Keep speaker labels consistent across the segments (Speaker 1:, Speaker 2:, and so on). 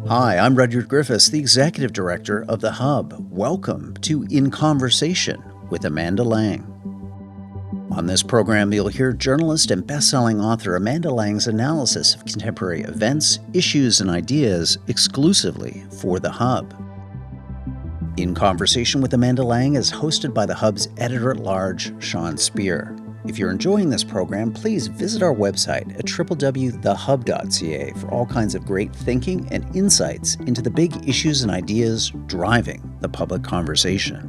Speaker 1: Hi, I'm Rudyard Griffiths, the Executive Director of The Hub. Welcome to In Conversation with Amanda Lang. On this program, you'll hear journalist and best-selling author Amanda Lang's analysis of contemporary events, issues, and ideas exclusively for The Hub. In Conversation with Amanda Lang is hosted by The Hub's editor-at-large, Sean Speer. If you're enjoying this program, please visit our website at www.thehub.ca for all kinds of great thinking and insights into the big issues and ideas driving the public conversation.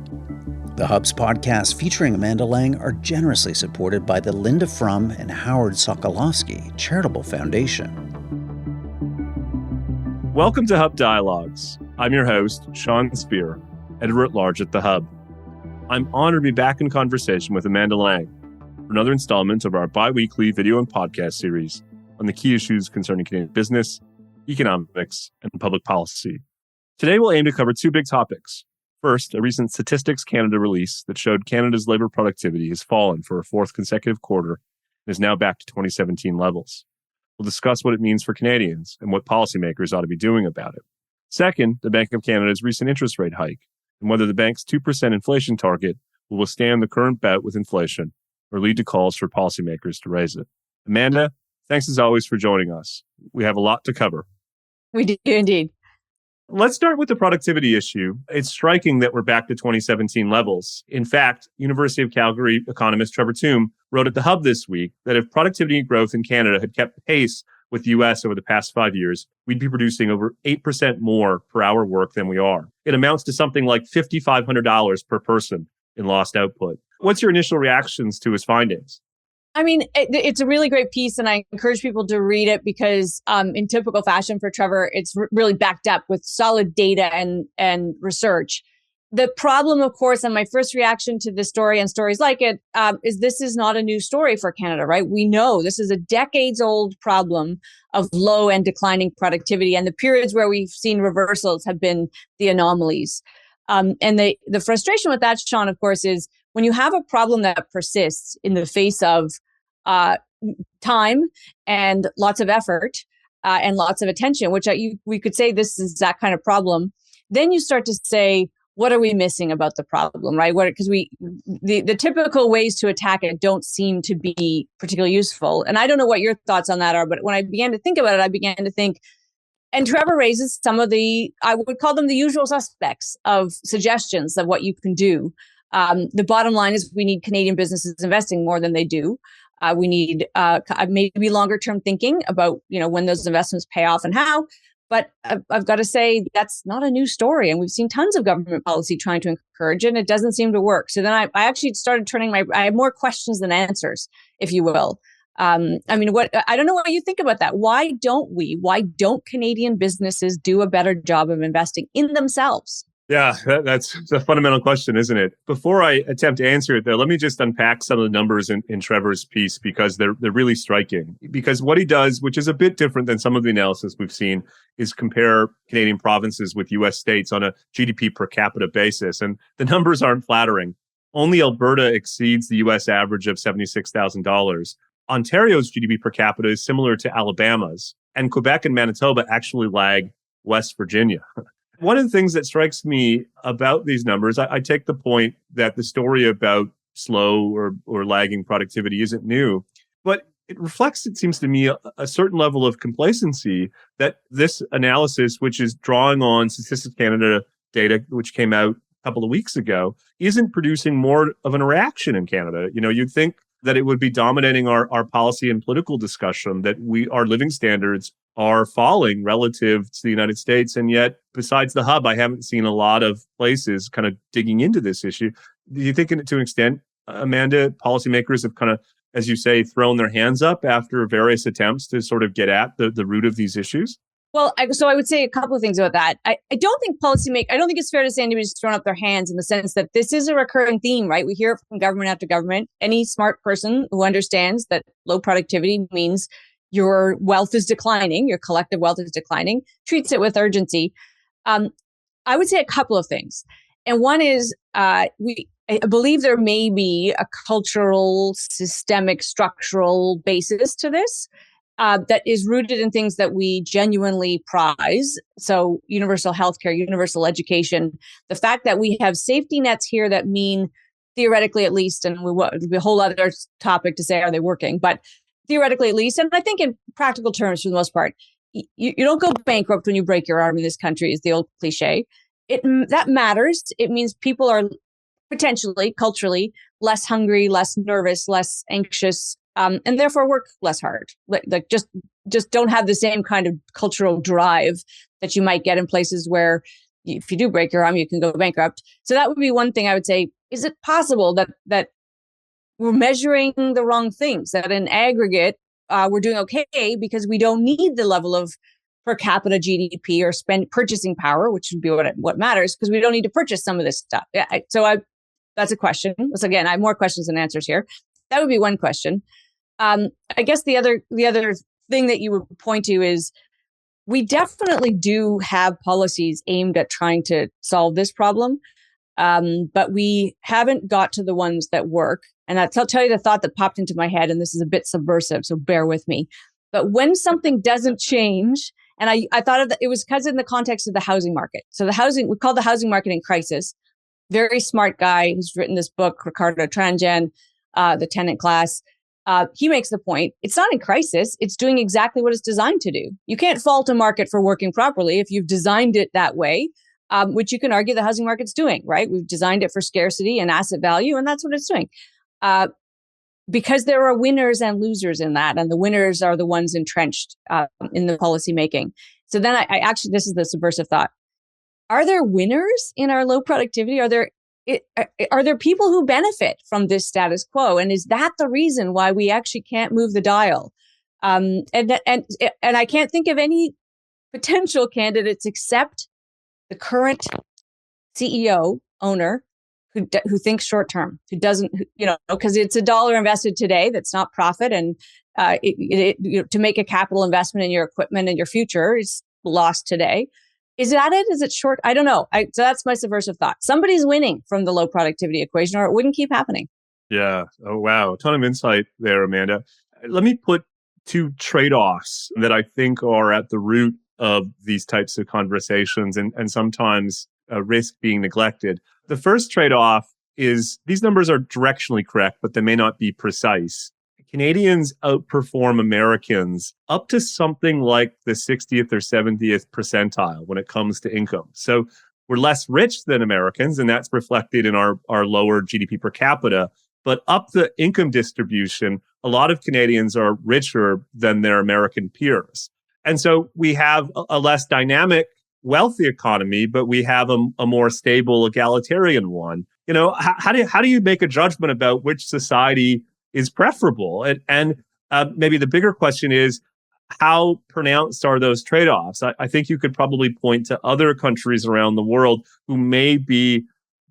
Speaker 1: The Hub's podcasts featuring Amanda Lang are generously supported by the Linda Frum and Howard Sokolowski Charitable Foundation.
Speaker 2: Welcome to Hub Dialogues. I'm your host, Sean Speer, editor-at-large at The Hub. I'm honored to be back in conversation with Amanda Lang for another installment of our bi-weekly video and podcast series on the key issues concerning Canadian business, economics, and public policy. Today, we'll aim to cover two big topics. First, a recent Statistics Canada release that showed Canada's labor productivity has fallen for a fourth consecutive quarter and is now back to 2017 levels. We'll discuss what it means for Canadians and what policymakers ought to be doing about it. Second, the Bank of Canada's recent interest rate hike and whether the bank's 2% inflation target will withstand the current bout with inflation or lead to calls for policymakers to raise it. Amanda, thanks as always for joining us. We have a lot to cover.
Speaker 3: We do indeed.
Speaker 2: Let's start with the productivity issue. It's striking that we're back to 2017 levels. In fact, University of Calgary economist Trevor Tombe wrote at The Hub this week that if productivity growth in Canada had kept pace with the U.S. over the past 5 years, we'd be producing over 8% more per hour work than we are. It amounts to something like $5,500 per person in lost output. What's your initial reactions to his findings?
Speaker 3: I mean, it's a really great piece, and I encourage people to read it because in typical fashion for Trevor, it's really backed up with solid data and research. The problem, of course, and my first reaction to this story and stories like it, is this is not a new story for Canada, right? We know this is a decades-old problem of low and declining productivity, and the periods where we've seen reversals have been the anomalies. And the frustration with that, Sean, of course, is when you have a problem that persists in the face of time and lots of effort and lots of attention, which we could say this is that kind of problem, then you start to say, what are we missing about the problem, right? Because the typical ways to attack it don't seem to be particularly useful. And I don't know what your thoughts on that are, but when I began to think about it, I began to think, and Trevor raises some of I would call them the usual suspects of suggestions of what you can do. The bottom line is we need Canadian businesses investing more than they do. We need maybe longer term thinking about, when those investments pay off and how. But I've got to say, that's not a new story. And we've seen tons of government policy trying to encourage it, and it doesn't seem to work. So then I actually started I have more questions than answers, if you will. I don't know what you think about that. Why don't Canadian businesses do a better job of investing in themselves?
Speaker 2: Yeah, that's a fundamental question, isn't it? Before I attempt to answer it, though, let me just unpack some of the numbers in Trevor's piece because they're really striking. Because what he does, which is a bit different than some of the analysis we've seen, is compare Canadian provinces with U.S. states on a GDP per capita basis. And the numbers aren't flattering. Only Alberta exceeds the U.S. average of $76,000. Ontario's GDP per capita is similar to Alabama's, and Quebec and Manitoba actually lag West Virginia. One of the things that strikes me about these numbers, I take the point that the story about slow or lagging productivity isn't new, but it reflects, it seems to me, a certain level of complacency that this analysis, which is drawing on Statistics Canada data, which came out a couple of weeks ago, isn't producing more of a reaction in Canada. You'd think that it would be dominating our policy and political discussion, that our living standards are falling relative to the United States. And yet, besides the Hub, I haven't seen a lot of places kind of digging into this issue. Do you think to an extent, Amanda, policymakers have kind of, as you say, thrown their hands up after various attempts to sort of get at the root of these issues?
Speaker 3: Well, so I would say a couple of things about that. I don't think it's fair to say anybody's thrown up their hands in the sense that this is a recurring theme, right? We hear it from government after government. Any smart person who understands that low productivity means your wealth is declining, your collective wealth is declining, treats it with urgency. I would say a couple of things. And one is I believe there may be a cultural, systemic, structural basis to this. that is rooted in things that we genuinely prize. So universal healthcare, universal education, the fact that we have safety nets here that mean, theoretically at least, and it'd be a whole other topic to say, are they working? But theoretically at least, and I think in practical terms for the most part, you don't go bankrupt when you break your arm in this country, is the old cliche. That matters. It means people are potentially, culturally, less hungry, less nervous, less anxious, and therefore work less hard. Like just don't have the same kind of cultural drive that you might get in places where if you do break your arm, you can go bankrupt. So that would be one thing I would say. Is it possible that we're measuring the wrong things, that in aggregate, we're doing okay because we don't need the level of per capita GDP or purchasing power, which would be what matters, because we don't need to purchase some of this stuff. Yeah, that's a question. So again, I have more questions than answers here. That would be one question. I guess the other thing that you would point to is we definitely do have policies aimed at trying to solve this problem, but we haven't got to the ones that work. And I'll tell you the thought that popped into my head, and this is a bit subversive, so bear with me. But when something doesn't change, and I thought of it was because in the context of the housing market. So we call the housing market in crisis. Very smart guy who's written this book, Ricardo Tranjan, The Tenant Class. He makes the point, it's not in crisis. It's doing exactly what it's designed to do. You can't fault a market for working properly if you've designed it that way, which you can argue the housing market's doing, right? We've designed it for scarcity and asset value, and that's what it's doing. Because there are winners and losers in that, and the winners are the ones entrenched in the policy making. So then I actually, this is the subversive thought. Are there winners in our low productivity? Are there people who benefit from this status quo? And is that the reason why we actually can't move the dial? And I can't think of any potential candidates except the current CEO, owner, who thinks short term, who doesn't, because it's $1 invested today that's not profit, and to make a capital investment in your equipment and your future is lost today. Is that it? Is it short? I don't know. So that's my subversive thought. Somebody's winning from the low productivity equation, or it wouldn't keep happening.
Speaker 2: Yeah. Oh, wow. A ton of insight there, Amanda. Let me put two trade-offs that I think are at the root of these types of conversations and sometimes risk being neglected. The first trade-off is these numbers are directionally correct, but they may not be precise. Canadians outperform Americans up to something like the 60th or 70th percentile when it comes to income. So we're less rich than Americans, and that's reflected in our lower GDP per capita. But up the income distribution, a lot of Canadians are richer than their American peers. And so we have a less dynamic, wealthy economy, but we have a more stable, egalitarian one. How do you make a judgment about which society is preferable? And maybe the bigger question is, how pronounced are those trade-offs? I think you could probably point to other countries around the world who may be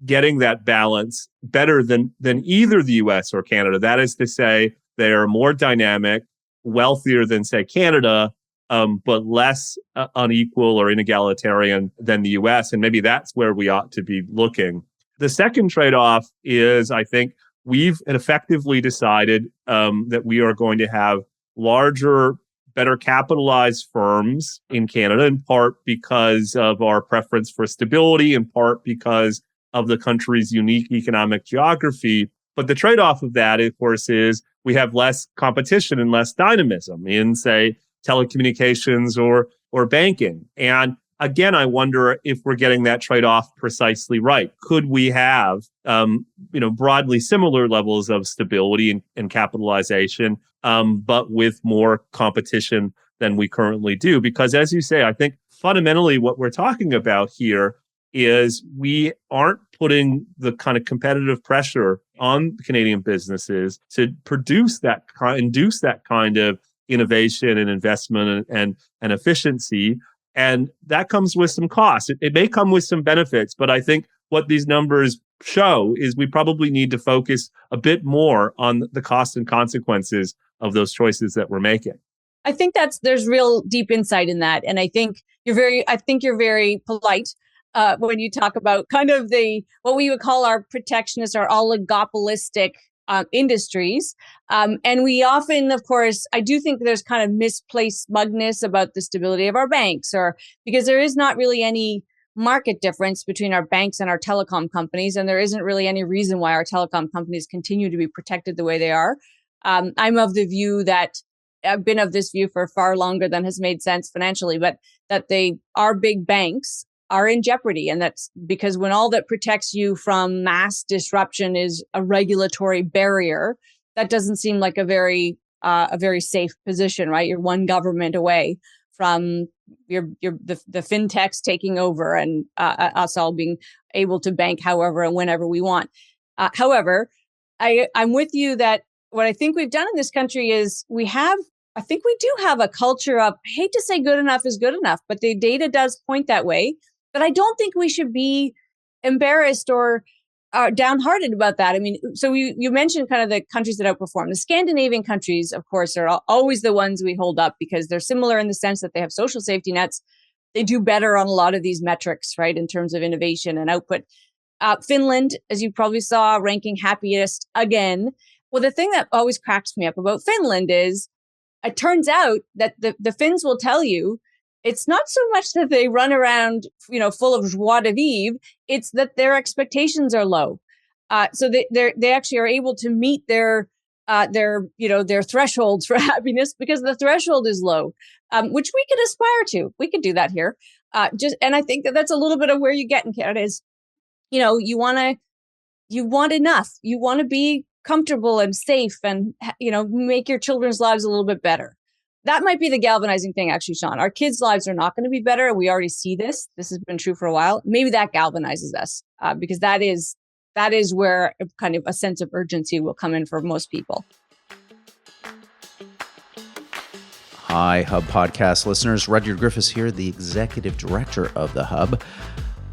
Speaker 2: getting that balance better than either the US or Canada. That is to say, they are more dynamic, wealthier than, say, Canada, but less unequal or inegalitarian than the US. And maybe that's where we ought to be looking. The second trade-off is, I think, we've effectively decided that we are going to have larger, better capitalized firms in Canada, in part because of our preference for stability, in part because of the country's unique economic geography. But the trade-off of that, of course, is we have less competition and less dynamism in, say, telecommunications or banking. And again, I wonder if we're getting that trade-off precisely right. Could we have, broadly similar levels of stability and capitalization, but with more competition than we currently do? Because as you say, I think fundamentally what we're talking about here is we aren't putting the kind of competitive pressure on Canadian businesses to induce that kind of innovation and investment and efficiency. And that comes with some costs. It may come with some benefits, but I think what these numbers show is we probably need to focus a bit more on the costs and consequences of those choices that we're making.
Speaker 3: I think there's real deep insight in that. And I think you're very polite when you talk about kind of what we would call our protectionist or oligopolistic industries. And we often, of course, I do think there's kind of misplaced smugness about the stability of our banks, or because there is not really any market difference between our banks and our telecom companies. And there isn't really any reason why our telecom companies continue to be protected the way they are. I'm of the view that I've been of this view for far longer than has made sense financially, but that our big banks are in jeopardy. And that's because when all that protects you from mass disruption is a regulatory barrier, that doesn't seem like a very safe position, right? You're one government away from the fintechs taking over and us all being able to bank however and whenever we want. However, I'm with you that what I think we've done in this country is I think we do have a culture of, I hate to say good enough is good enough, but the data does point that way. But I don't think we should be embarrassed or downhearted about that. I mean, so you mentioned kind of the countries that outperform. The Scandinavian countries, of course, are always the ones we hold up because they're similar in the sense that they have social safety nets. They do better on a lot of these metrics, right, in terms of innovation and output. Finland, as you probably saw, ranking happiest again. Well, the thing that always cracks me up about Finland is it turns out that the Finns will tell you it's not so much that they run around, full of joie de vivre. It's that their expectations are low. So they actually are able to meet their thresholds for happiness because the threshold is low, which we could aspire to. We could do that here. And I think that's a little bit of where you get in Canada is, you want enough. You want to be comfortable and safe and, make your children's lives a little bit better. That might be the galvanizing thing, actually, Sean. Our kids' lives are not going to be better. We already see this. This has been true for a while. Maybe that galvanizes us because that is where kind of a sense of urgency will come in for most people.
Speaker 1: Hi, Hub Podcast listeners. Rudyard Griffiths here, the Executive Director of the Hub.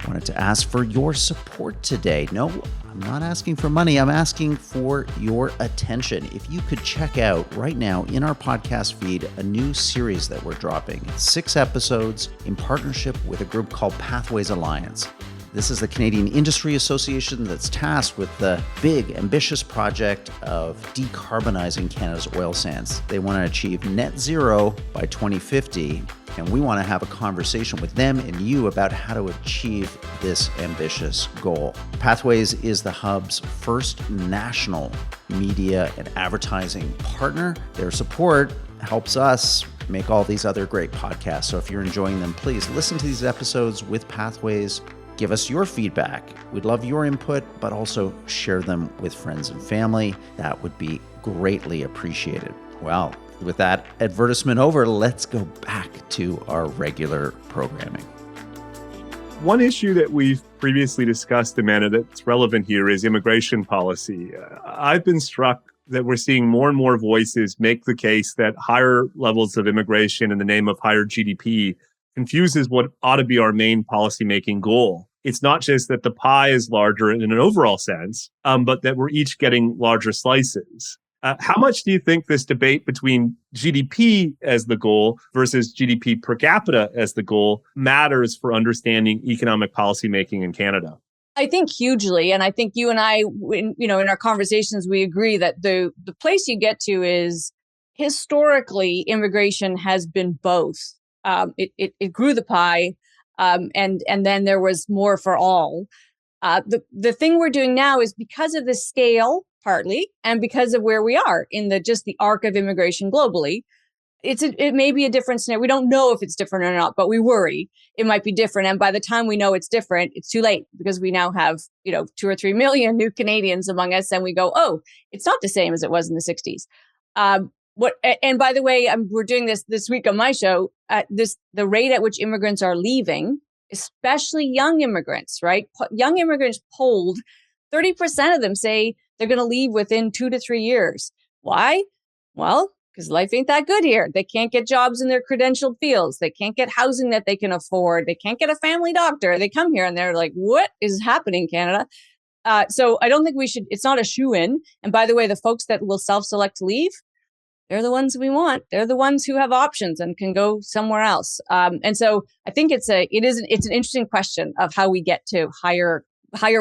Speaker 1: Wanted to ask for your support today. No, I'm not asking for money. I'm asking for your attention. If you could check out right now in our podcast feed a new series that we're dropping. It's 6 episodes in partnership with a group called Pathways Alliance. This is the Canadian Industry Association that's tasked with the big, ambitious project of decarbonizing Canada's oil sands. They want to achieve net zero by 2050, and we want to have a conversation with them and you about how to achieve this ambitious goal. Pathways is the Hub's first national media and advertising partner. Their support helps us make all these other great podcasts. So if you're enjoying them, please listen to these episodes with Pathways. Give us your feedback. We'd love your input, but also share them with friends and family. That would be greatly appreciated. Well, with that advertisement over, let's go back to our regular programming.
Speaker 2: One issue that we've previously discussed, Amanda, that's relevant here is immigration policy. I've been struck that we're seeing more and more voices make the case that higher levels of immigration in the name of higher GDP confuses what ought to be our main policymaking goal. It's not just that the pie is larger in an overall sense, but that we're each getting larger slices. How much do you think this debate between GDP as the goal versus GDP per capita as the goal matters for understanding economic policymaking in Canada?
Speaker 3: I think hugely. And I think you and I, in our conversations, we agree that the place you get to is historically immigration has been both. It grew the pie. And then there was more for all. The thing we're doing now is because of the scale, partly, and because of where we are in the arc of immigration globally, it may be a different scenario. We don't know if it's different or not, but we worry it might be different. And by the time we know it's different, it's too late because we now have 2 or 3 million new Canadians among us, and we go, oh, it's not the same as it was in the 60s. And by the way, we're doing this week on my show. The rate at which immigrants are leaving, especially young immigrants, right? Young immigrants polled, 30% of them say they're going to leave within 2 to 3 years. Why? Well, because life ain't that good here. They can't get jobs in their credentialed fields. They can't get housing that they can afford. They can't get a family doctor. They come here and they're like, what is happening, Canada? So I don't think we should, it's not a shoe-in. And by the way, the folks that will self-select to leave, they're the ones we want. They're the ones who have options and can go somewhere else. And so I think it's an interesting question of how we get to higher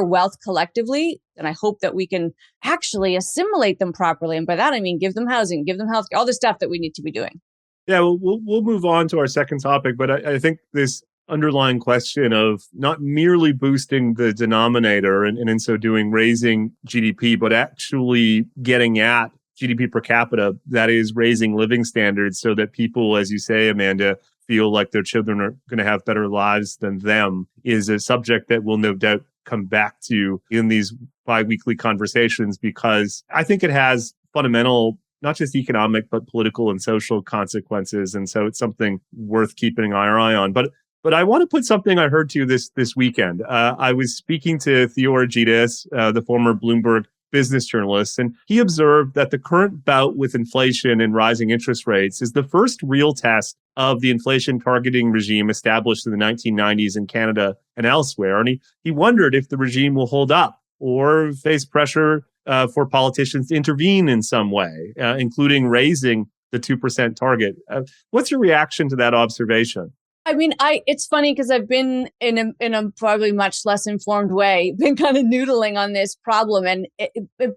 Speaker 3: wealth collectively. And I hope that we can actually assimilate them properly. And by that, I mean, give them housing, give them healthcare, all the stuff that we need to be doing.
Speaker 2: Yeah, we'll move on to our second topic, but I think this underlying question of not merely boosting the denominator and in so doing raising GDP, but actually getting at GDP per capita, that is raising living standards so that people, as you say, Amanda, feel like their children are going to have better lives than them, is a subject that we'll no doubt come back to in these bi-weekly conversations, because I think it has fundamental, not just economic, but political and social consequences. And so it's something worth keeping our eye on. But I want to put something I heard to you this weekend. I was speaking to Theo Argydas, the former Bloomberg business journalist, and he observed that the current bout with inflation and rising interest rates is the first real test of the inflation targeting regime established in the 1990s in Canada and elsewhere. And he wondered if the regime will hold up or face pressure for politicians to intervene in some way, including raising the 2% target. What's your reaction to that observation?
Speaker 3: I mean, it's funny because I've been in a probably much less informed way, been kind of noodling on this problem. And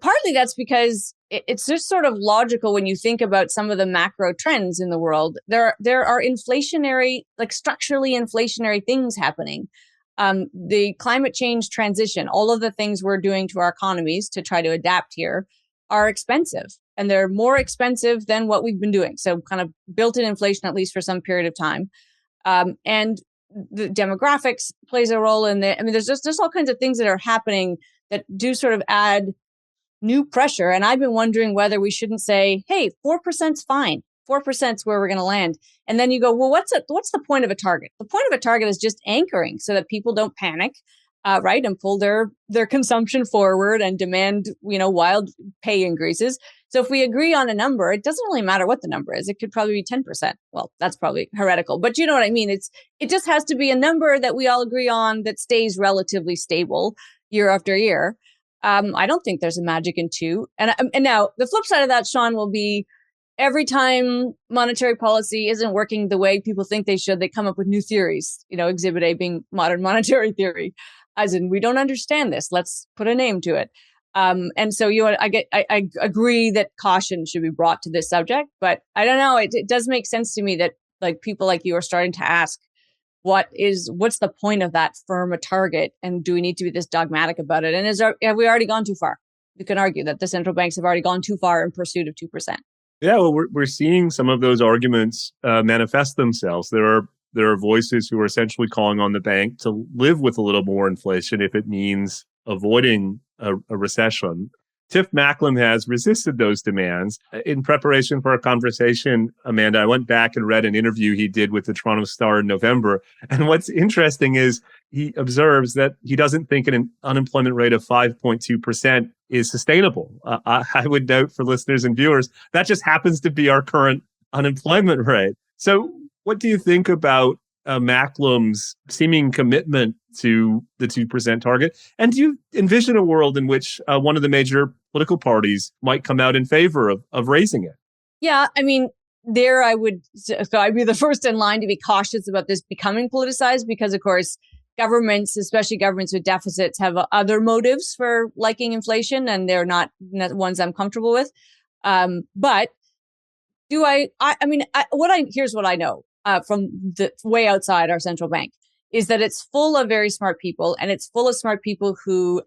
Speaker 3: partly that's because it's just sort of logical when you think about some of the macro trends in the world. There are inflationary, like structurally inflationary things happening. The climate change transition, all of the things we're doing to our economies to try to adapt here are expensive. And they're more expensive than what we've been doing. So kind of built-in inflation, at least for some period of time. And the demographics plays a role in it. I mean, there's just all kinds of things that are happening that do sort of add new pressure. And I've been wondering whether we shouldn't say, hey, 4%'s fine. 4%'s where we're going to land. And then you go, well, what's the point of a target? The point of a target is just anchoring so that people don't panic, right? And pull their consumption forward and demand, wild pay increases. So if we agree on a number, it doesn't really matter what the number is. It could probably be 10%. Well, that's probably heretical, but you know what I mean? It just has to be a number that we all agree on that stays relatively stable year after year. I don't think there's a magic in 2. And now the flip side of that, Sean, will be every time monetary policy isn't working the way people think they should, they come up with new theories, Exhibit A being modern monetary theory, as in, we don't understand this. Let's put a name to it. And so I agree that caution should be brought to this subject, but I don't know. It does make sense to me that like people like you are starting to ask, what's the point of that firm a target, and do we need to be this dogmatic about it? And have we already gone too far? You can argue that the central banks have already gone too far in pursuit of 2%.
Speaker 2: Yeah, well, we're seeing some of those arguments manifest themselves. There are voices who are essentially calling on the bank to live with a little more inflation if it means avoiding a recession. Tiff Macklem has resisted those demands. In preparation for our conversation, Amanda, I went back and read an interview he did with the Toronto Star in November. And what's interesting is he observes that he doesn't think an unemployment rate of 5.2% is sustainable. I would note for listeners and viewers, that just happens to be our current unemployment rate. So what do you think about Macklem's seeming commitment to the 2% target? And do you envision a world in which one of the major political parties might come out in favor of raising it?
Speaker 3: Yeah, I mean, I'd be the first in line to be cautious about this becoming politicized because, of course, governments, especially governments with deficits, have other motives for liking inflation, and they're not ones I'm comfortable with. But do here's what I know from the way outside our central bank is that it's full of very smart people, and it's full of smart people who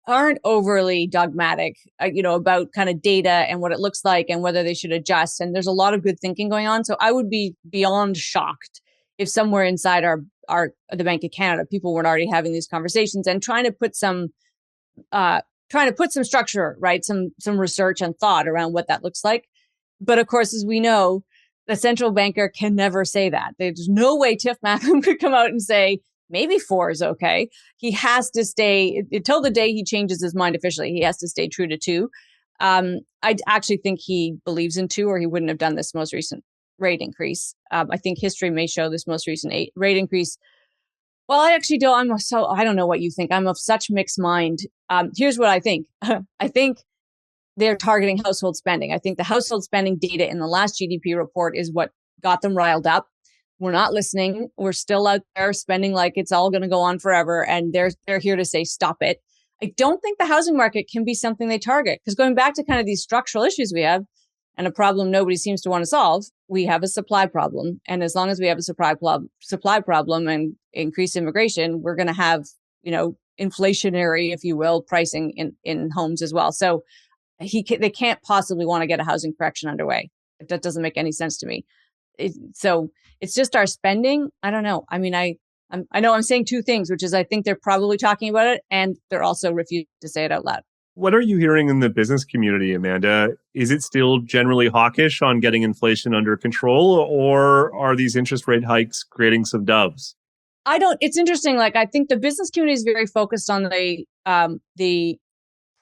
Speaker 3: aren't overly dogmatic, about kind of data and what it looks like and whether they should adjust. And there's a lot of good thinking going on. So I would be beyond shocked if somewhere inside the Bank of Canada, people weren't already having these conversations and trying to put some structure, right? Some research and thought around what that looks like. But of course, as we know, the central banker can never say that. There's no way Tiff Macklem could come out and say, maybe 4 is okay. He has to stay until the day he changes his mind officially. He has to stay true to 2. I actually think he believes in 2, or he wouldn't have done this most recent rate increase. I think history may show this most recent rate increase. Well, I actually don't. I don't know what you think. I'm of such mixed mind. Here's what I think. I think they're targeting household spending. I think the household spending data in the last GDP report is what got them riled up. We're not listening. We're still out there spending like it's all going to go on forever. And they're here to say, stop it. I don't think the housing market can be something they target, because going back to kind of these structural issues we have, and a problem nobody seems to want to solve, we have a supply problem. And as long as we have a supply problem and increased immigration, we're going to have, inflationary, if you will, pricing in homes as well. So they can't possibly want to get a housing correction underway. That doesn't make any sense to me. So it's just our spending. I don't know. I mean, I know I'm saying two things, which is I think they're probably talking about it, and they're also refusing to say it out loud.
Speaker 2: What are you hearing in the business community, Amanda? Is it still generally hawkish on getting inflation under control, or are these interest rate hikes creating some doves?
Speaker 3: It's interesting. Like, I think the business community is very focused on the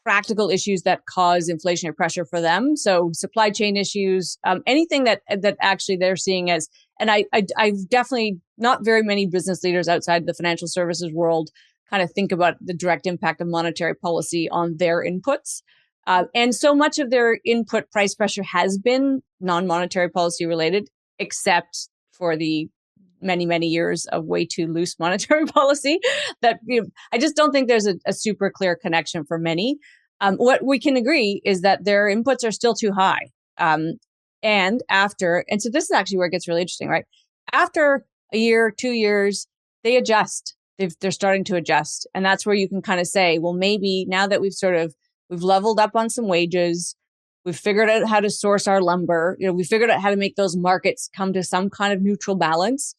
Speaker 3: practical issues that cause inflationary pressure for them. So supply chain issues, anything that actually they're seeing as, and I've definitely, not very many business leaders outside the financial services world kind of think about the direct impact of monetary policy on their inputs. And so much of their input price pressure has been non-monetary policy related, except for the many, many years of way too loose monetary policy that I just don't think there's a super clear connection for many. What we can agree is that their inputs are still too high. And so this is actually where it gets really interesting, right? After a year, 2 years, they adjust. They're starting to adjust. And that's where you can kind of say, well, maybe now that we've leveled up on some wages, we've figured out how to source our lumber, we figured out how to make those markets come to some kind of neutral balance.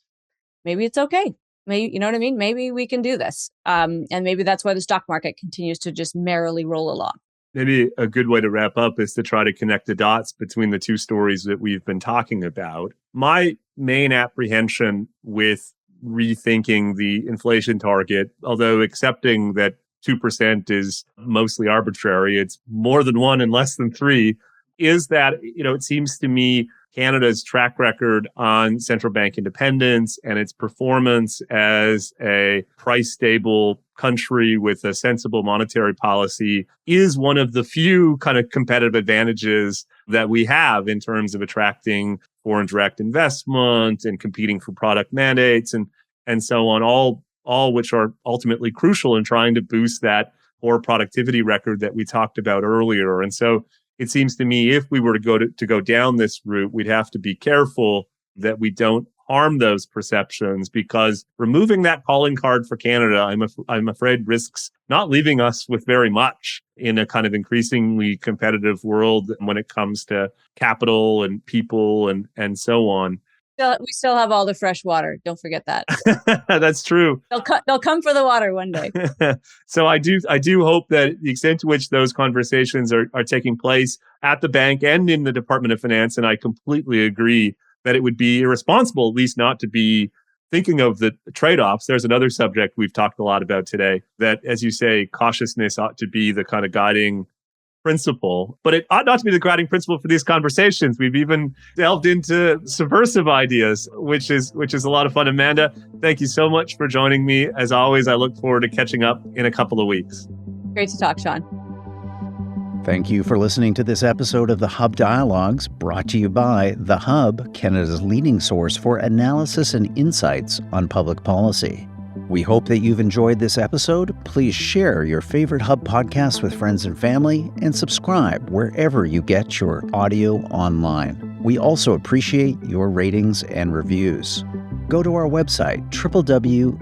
Speaker 3: Maybe it's okay. Maybe, you know what I mean? Maybe we can do this. And maybe that's why the stock market continues to just merrily roll along.
Speaker 2: Maybe a good way to wrap up is to try to connect the dots between the two stories that we've been talking about. My main apprehension with rethinking the inflation target, although accepting that 2% is mostly arbitrary, it's more than 1 and less than 3, is that, it seems to me Canada's track record on central bank independence and its performance as a price stable country with a sensible monetary policy is one of the few kind of competitive advantages that we have in terms of attracting foreign direct investment and competing for product mandates and so on, all which are ultimately crucial in trying to boost that poor productivity record that we talked about earlier. And so it seems to me if we were to go down this route, we'd have to be careful that we don't harm those perceptions, because removing that calling card for Canada, I'm afraid risks not leaving us with very much in a kind of increasingly competitive world when it comes to capital and people and so on.
Speaker 3: We still have all the fresh water. Don't forget that.
Speaker 2: That's true.
Speaker 3: They'll come for the water one day.
Speaker 2: So I do hope that the extent to which those conversations are taking place at the bank and in the Department of Finance, and I completely agree that it would be irresponsible, at least not to be thinking of the trade-offs. There's another subject we've talked a lot about today that, as you say, cautiousness ought to be the kind of guiding principle, but it ought not to be the guiding principle for these conversations. We've even delved into subversive ideas, which is a lot of fun. Amanda, thank you so much for joining me. As always, I look forward to catching up in a couple of weeks.
Speaker 3: Great to talk, Sean.
Speaker 1: Thank you for listening to this episode of the Hub Dialogues, brought to you by The Hub, Canada's leading source for analysis and insights on public policy. We hope that you've enjoyed this episode. Please share your favorite Hub podcasts with friends and family, and subscribe wherever you get your audio online. We also appreciate your ratings and reviews. Go to our website, www.thehub.ca.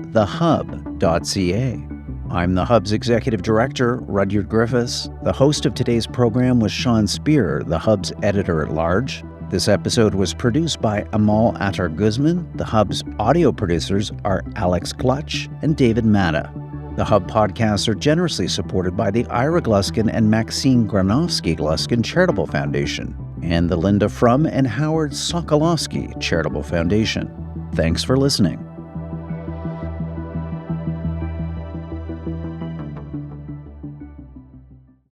Speaker 1: I'm the Hub's Executive Director, Rudyard Griffiths. The host of today's program was Sean Speer, the Hub's Editor-at-Large. This episode was produced by Amal Attar-Guzman. The Hub's audio producers are Alex Klutch and David Matta. The Hub podcasts are generously supported by the Ira Gluskin and Maxine Granovsky Gluskin Charitable Foundation and the Linda Frum and Howard Sokolowski Charitable Foundation. Thanks for listening.